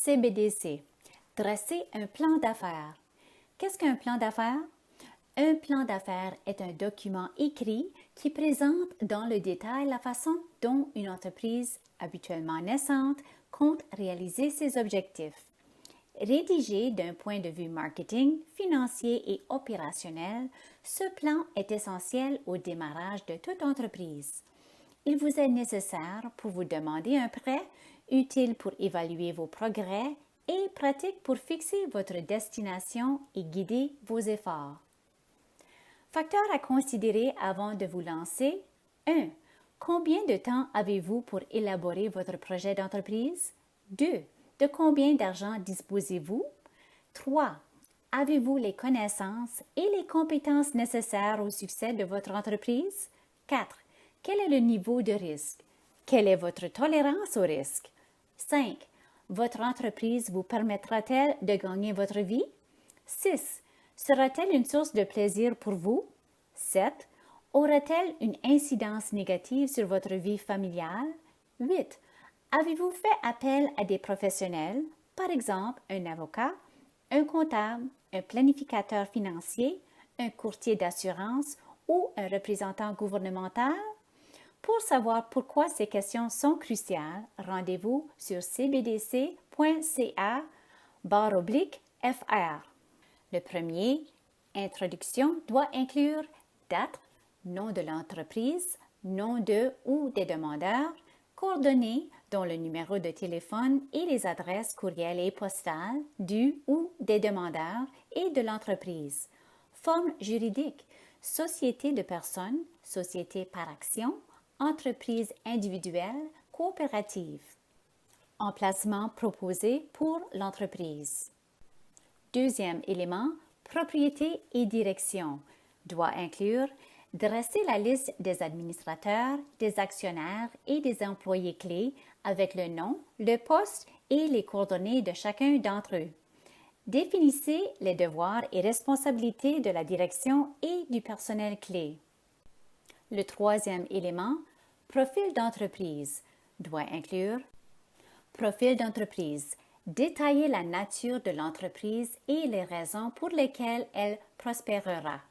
CBDC. Dresser un plan d'affaires. Qu'est-ce qu'un plan d'affaires? Un plan d'affaires est un document écrit qui présente dans le détail la façon dont une entreprise, habituellement naissante, compte réaliser ses objectifs. Rédigé d'un point de vue marketing, financier et opérationnel, ce plan est essentiel au démarrage de toute entreprise. Il vous est nécessaire pour vous demander un prêt, utile pour évaluer vos progrès et pratique pour fixer votre destination et guider vos efforts. Facteurs à considérer avant de vous lancer. 1. Combien de temps avez-vous pour élaborer votre projet d'entreprise? 2. De combien d'argent disposez-vous? 3. Avez-vous les connaissances et les compétences nécessaires au succès de votre entreprise? 4. Quel est le niveau de risque? Quelle est votre tolérance au risque? 5. Votre entreprise vous permettra-t-elle de gagner votre vie? 6. Sera-t-elle une source de plaisir pour vous? 7. Aura-t-elle une incidence négative sur votre vie familiale? 8. Avez-vous fait appel à des professionnels, par exemple un avocat, un comptable, un planificateur financier, un courtier d'assurance ou un représentant gouvernemental? Pour savoir pourquoi ces questions sont cruciales, rendez-vous sur cbdc.ca/FR. Le premier, introduction, doit inclure date, nom de l'entreprise, nom de ou des demandeurs, coordonnées, dont le numéro de téléphone et les adresses courriel et postales du ou des demandeurs et de l'entreprise. Forme juridique, société de personnes, société par action, entreprise individuelle, coopérative. Emplacement proposé pour l'entreprise. Deuxième élément, propriété et direction, doit inclure dresser la liste des administrateurs, des actionnaires et des employés clés avec le nom, le poste et les coordonnées de chacun d'entre eux. Définissez les devoirs et responsabilités de la direction et du personnel clé. Le troisième élément, profil d'entreprise, doit inclure profil d'entreprise. Détailler la nature de l'entreprise et les raisons pour lesquelles elle prospérera.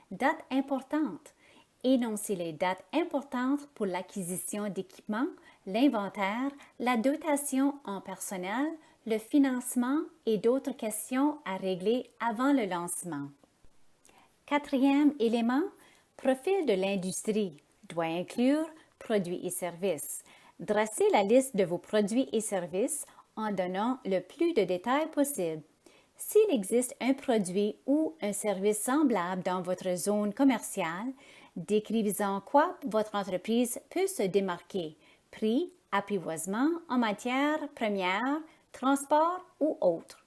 Dates importantes. Énoncez les dates importantes pour l'acquisition d'équipements, l'inventaire, la dotation en personnel, le financement et d'autres questions à régler avant le lancement. Quatrième élément, profil de l'industrie, doit inclure produits et services. Dressez la liste de vos produits et services en donnant le plus de détails possible. S'il existe un produit ou un service semblable dans votre zone commerciale, décrivez en quoi votre entreprise peut se démarquer, prix, apprivoisement en matières premières, transport ou autres.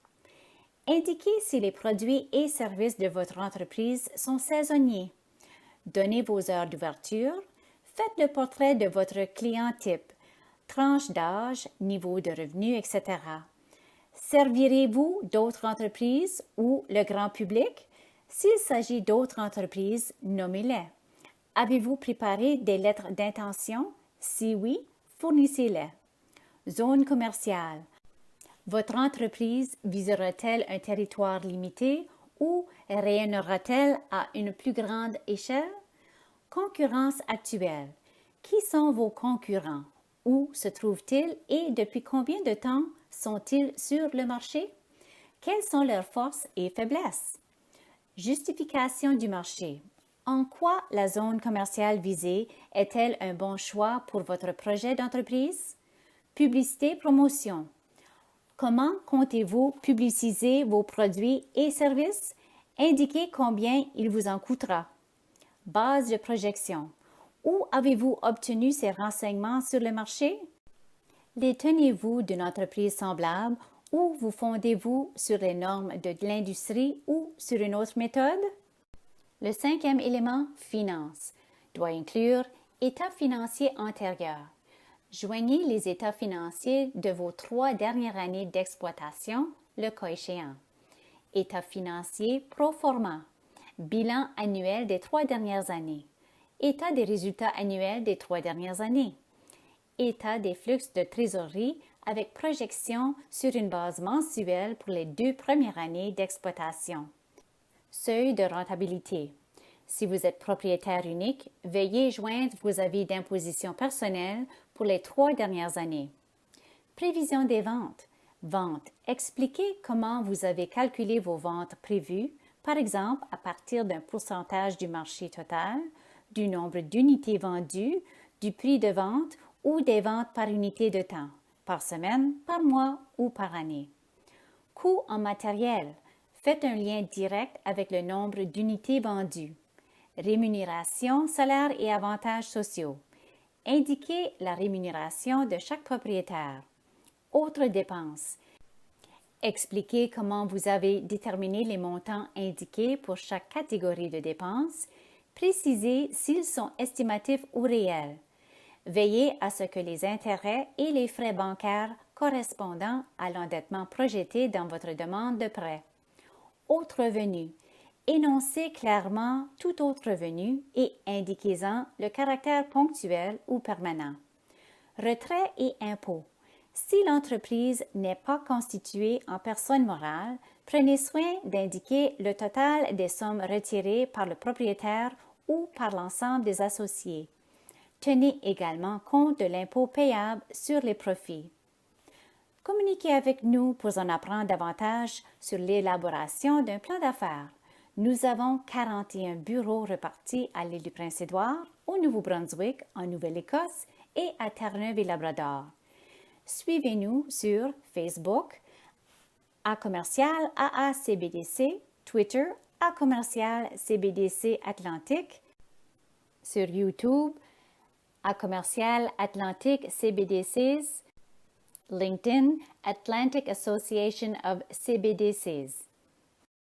Indiquez si les produits et services de votre entreprise sont saisonniers. Donnez vos heures d'ouverture. Faites le portrait de votre client type, tranche d'âge, niveau de revenu, etc. Servirez-vous d'autres entreprises ou le grand public? S'il s'agit d'autres entreprises, nommez-les. Avez-vous préparé des lettres d'intention? Si oui, fournissez-les. Zone commerciale. Votre entreprise visera-t-elle un territoire limité ou rayonnera-t-elle à une plus grande échelle? Concurrence actuelle. Qui sont vos concurrents? Où se trouvent-ils et depuis combien de temps sont-ils sur le marché? Quelles sont leurs forces et faiblesses? Justification du marché. En quoi la zone commerciale visée est-elle un bon choix pour votre projet d'entreprise? Publicité-promotion. Comment comptez-vous publiciser vos produits et services? Indiquez combien il vous en coûtera. Base de projection. Où avez-vous obtenu ces renseignements sur le marché? Les tenez-vous d'une entreprise semblable ou vous fondez-vous sur les normes de l'industrie ou sur une autre méthode? Le cinquième élément, finance, doit inclure état financier antérieur. Joignez les états financiers de vos 3 dernières années d'exploitation, le cas échéant. État financier pro forma. Bilan annuel des 3 dernières années. État des résultats annuels des 3 dernières années. État des flux de trésorerie avec projection sur une base mensuelle pour les 2 premières années d'exploitation. Seuil de rentabilité. Si vous êtes propriétaire unique, veuillez joindre vos avis d'imposition personnelle pour les 3 dernières années. Prévision des ventes. Vente. Expliquez comment vous avez calculé vos ventes prévues, par exemple à partir d'un pourcentage du marché total, du nombre d'unités vendues, du prix de vente ou des ventes par unité de temps, par semaine, par mois ou par année. Coût en matériel. Faites un lien direct avec le nombre d'unités vendues. Rémunération, salaire et avantages sociaux. Indiquez la rémunération de chaque propriétaire. Autres dépenses. Expliquez comment vous avez déterminé les montants indiqués pour chaque catégorie de dépenses. Précisez s'ils sont estimatifs ou réels. Veillez à ce que les intérêts et les frais bancaires correspondant à l'endettement projeté dans votre demande de prêt. Autres revenus. Énoncez clairement tout autre revenu et indiquez-en le caractère ponctuel ou permanent. Retrait et impôts. Si l'entreprise n'est pas constituée en personne morale, prenez soin d'indiquer le total des sommes retirées par le propriétaire ou par l'ensemble des associés. Tenez également compte de l'impôt payable sur les profits. Communiquez avec nous pour en apprendre davantage sur l'élaboration d'un plan d'affaires. Nous avons 41 bureaux repartis à l'île du Prince-Édouard, au Nouveau-Brunswick, en Nouvelle-Écosse et à Terre-Neuve et Labrador. Suivez-nous sur Facebook, @AACBDC, Twitter, @CBDC Atlantique, sur YouTube, @Atlantic CBDCs, LinkedIn, Atlantic Association of CBDCs.